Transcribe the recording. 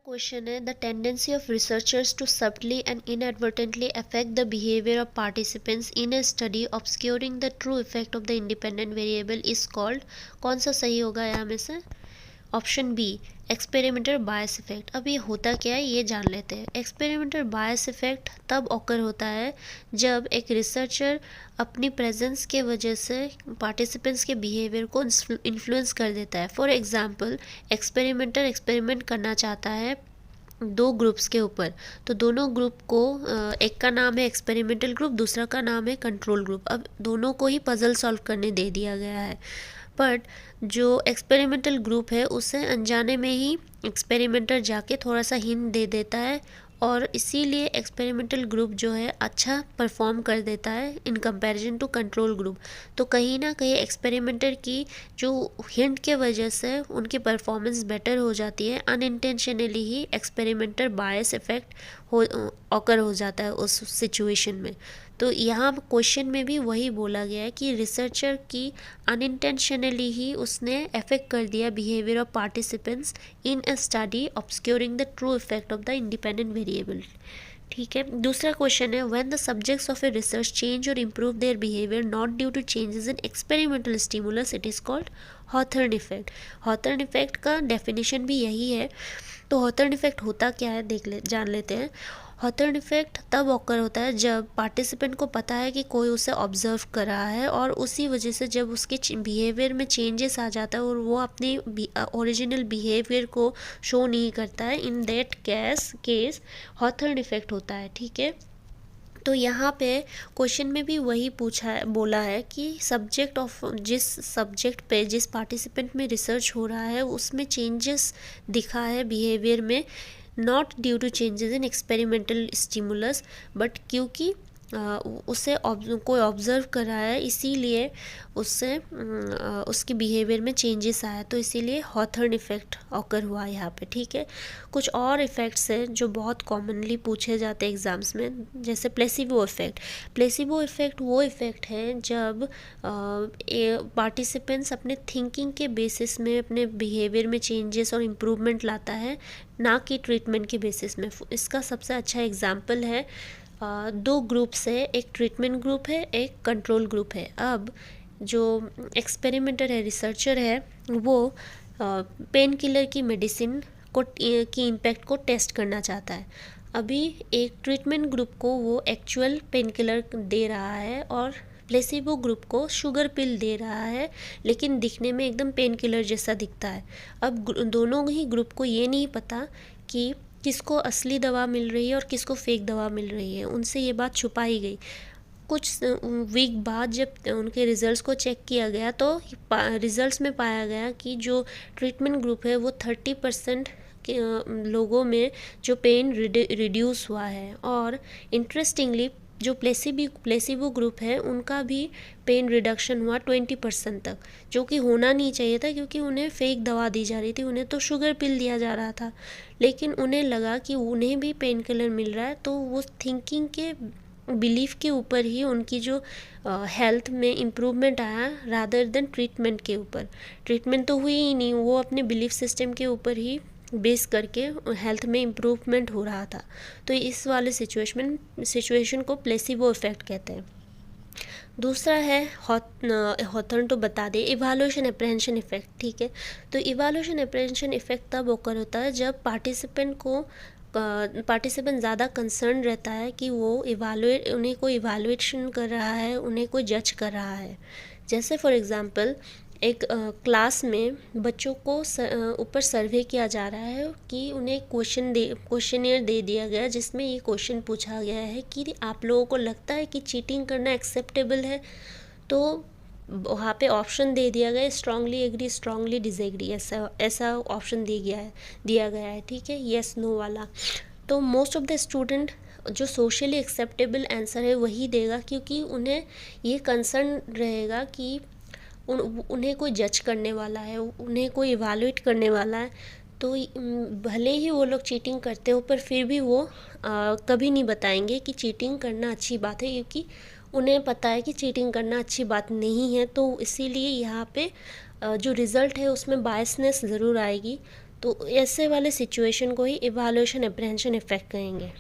Question है the tendency of researchers to subtly and inadvertently affect the behavior of participants in a study obscuring the true effect of the independent variable is called। कौन सा सही होगा यहाँ में से? Option B experimental बायस effect. अब ये होता क्या है ये जान लेते हैं। एक्सपेरिमेंटल बायस इफेक्ट तब ऑकर होता है जब एक रिसर्चर अपनी प्रेजेंस के वजह से पार्टिसिपेंट्स के बिहेवियर को इन्फ्लुएंस कर देता है। फॉर एग्जांपल एक्सपेरिमेंटर एक्सपेरिमेंट करना चाहता है दो ग्रुप्स के ऊपर, तो दोनों ग्रुप को एक का नाम है एक्सपेरिमेंटल ग्रुप, दूसरा का नाम है कंट्रोल ग्रुप। अब दोनों को ही पजल सॉल्व करने दे दिया गया है, बट जो एक्सपेरिमेंटल ग्रुप है उसे अनजाने में ही एक्सपेरिमेंटर जाके थोड़ा सा हिंट दे देता है और इसीलिए एक्सपेरिमेंटल ग्रुप जो है अच्छा परफॉर्म कर देता है in comparison to control group. तो कहीं ना कहीं एक्सपेरिमेंटर की जो हिंट के वजह से उनकी परफॉर्मेंस बेटर हो जाती है। अनइंटेंशनली ही एक्सपेरिमेंटर बायस इफेक्ट ऑकर हो जाता है उस सिचुएशन में। तो यहाँ क्वेश्चन में भी वही बोला गया है कि रिसर्चर की अनइंटेंशनली ही उसने अफेक्ट कर दिया behaviour of participants in a study obscuring the true effect of the independent variable. ठीक है। दूसरा क्वेश्चन है when the subjects of a research change और improve their behaviour not due to changes in experimental stimulus it is called Hawthorne effect. Hawthorne effect का definition भी यही है। तो हॉथर्न इफेक्ट होता क्या है जान लेते हैं। हॉथर्न इफेक्ट तब ऑकर होता है जब पार्टिसिपेंट को पता है कि कोई उसे ऑब्जर्व कर रहा है और उसी वजह से जब उसके बिहेवियर में चेंजेस आ जाता है और वो अपने ओरिजिनल बिहेवियर को शो नहीं करता है, इन दैट केस हॉथर्न इफेक्ट होता है। ठीक है। तो यहाँ पे क्वेश्चन में भी वही पूछा है, बोला है कि सब्जेक्ट ऑफ जिस सब्जेक्ट पे जिस पार्टिसिपेंट में रिसर्च हो रहा है उसमें चेंजेस दिखा है बिहेवियर में, not due to changes in experimental stimulus, but क्योंकि उसे कोई ऑब्जर्व कर रहा है इसीलिए उससे उसके बिहेवियर में चेंजेस आया, तो इसीलिए हॉथर्न इफेक्ट ऑकर हुआ यहाँ पे। ठीक है। कुछ और इफ़ेक्ट्स हैं जो बहुत कॉमनली पूछे जाते हैं एग्ज़ाम्स में, जैसे प्लेसिबो इफ़ेक्ट। प्लेसिबो इफ़ेक्ट वो इफ़ेक्ट है जब पार्टिसिपेंट्स अपने थिंकिंग के बेसिस में अपने बिहेवियर में चेंजेस और इम्प्रूवमेंट लाता है, ना कि ट्रीटमेंट के बेसिस में। इसका सबसे अच्छा एग्जाम्पल है दो ग्रुप्स है, एक ट्रीटमेंट ग्रुप है एक कंट्रोल ग्रुप है। अब जो एक्सपेरिमेंटर है रिसर्चर है वो पेन किलर की मेडिसिन को की इम्पैक्ट को टेस्ट करना चाहता है। अभी एक ट्रीटमेंट ग्रुप को वो एक्चुअल पेन किलर दे रहा है और प्लेसिबो ग्रुप को शुगर पिल दे रहा है, लेकिन दिखने में एकदम पेन किलर जैसा दिखता है। अब दोनों ही ग्रुप को ये नहीं पता कि किसको असली दवा मिल रही है और किसको फेक दवा मिल रही है, उनसे ये बात छुपाई गई। कुछ वीक बाद जब उनके रिज़ल्ट्स को चेक किया गया तो रिज़ल्ट्स में पाया गया कि जो ट्रीटमेंट ग्रुप है वो 30% के लोगों में जो पेन रिड्यूस हुआ है, और इंटरेस्टिंगली जो प्लेसिबो ग्रुप है उनका भी पेन रिडक्शन हुआ 20% तक, जो कि होना नहीं चाहिए था क्योंकि उन्हें फेक दवा दी जा रही थी, उन्हें तो शुगर पिल दिया जा रहा था। लेकिन उन्हें लगा कि उन्हें भी पेन किलर मिल रहा है, तो वो थिंकिंग के बिलीफ के ऊपर ही उनकी जो हेल्थ में इम्प्रूवमेंट आया रादर देन ट्रीटमेंट के ऊपर। ट्रीटमेंट तो हुई ही नहीं, वो अपने बिलीफ सिस्टम के ऊपर ही बेस करके हेल्थ में इम्प्रूवमेंट हो रहा था। तो इस वाले सिचुएशन को प्लेसिबो इफेक्ट कहते हैं। दूसरा है हॉथर्न तो बता दे, इवैल्यूएशन एप्रहेंशन इफेक्ट। ठीक है। तो इवैल्यूएशन एप्रहेंशन इफेक्ट तब ओकर होता है जब पार्टिसिपेंट ज़्यादा कंसर्न रहता है कि वो उन्हें कोई इवैल्यूएशन कर रहा है, उन्हें कोई जज कर रहा है। जैसे फॉर एग्ज़ाम्पल एक क्लास में बच्चों को ऊपर सर्वे किया जा रहा है कि उन्हें क्वेश्चनियर दे दिया गया जिसमें ये क्वेश्चन पूछा गया है कि आप लोगों को लगता है कि चीटिंग करना एक्सेप्टेबल है। तो वहाँ पे ऑप्शन दे दिया गया स्ट्रांगली एग्री स्ट्रांगली डिसएग्री, ऐसा ऑप्शन दिया गया है। ठीक है, येस नो वाला। तो मोस्ट ऑफ द स्टूडेंट जो सोशली एक्सेप्टेबल आंसर है वही देगा, क्योंकि उन्हें ये कंसर्न रहेगा कि उन्हें कोई जज करने वाला है, उन्हें कोई इवैल्यूएट करने वाला है। तो भले ही वो लोग चीटिंग करते हो पर फिर भी वो कभी नहीं बताएंगे कि चीटिंग करना अच्छी बात है, क्योंकि उन्हें पता है कि चीटिंग करना अच्छी बात नहीं है। तो इसीलिए यहाँ पे जो रिज़ल्ट है उसमें बायसनेस ज़रूर आएगी। तो ऐसे वाले सिचुएशन को ही इवैल्यूएशन एप्रीहेंशन इफेक्ट कहेंगे।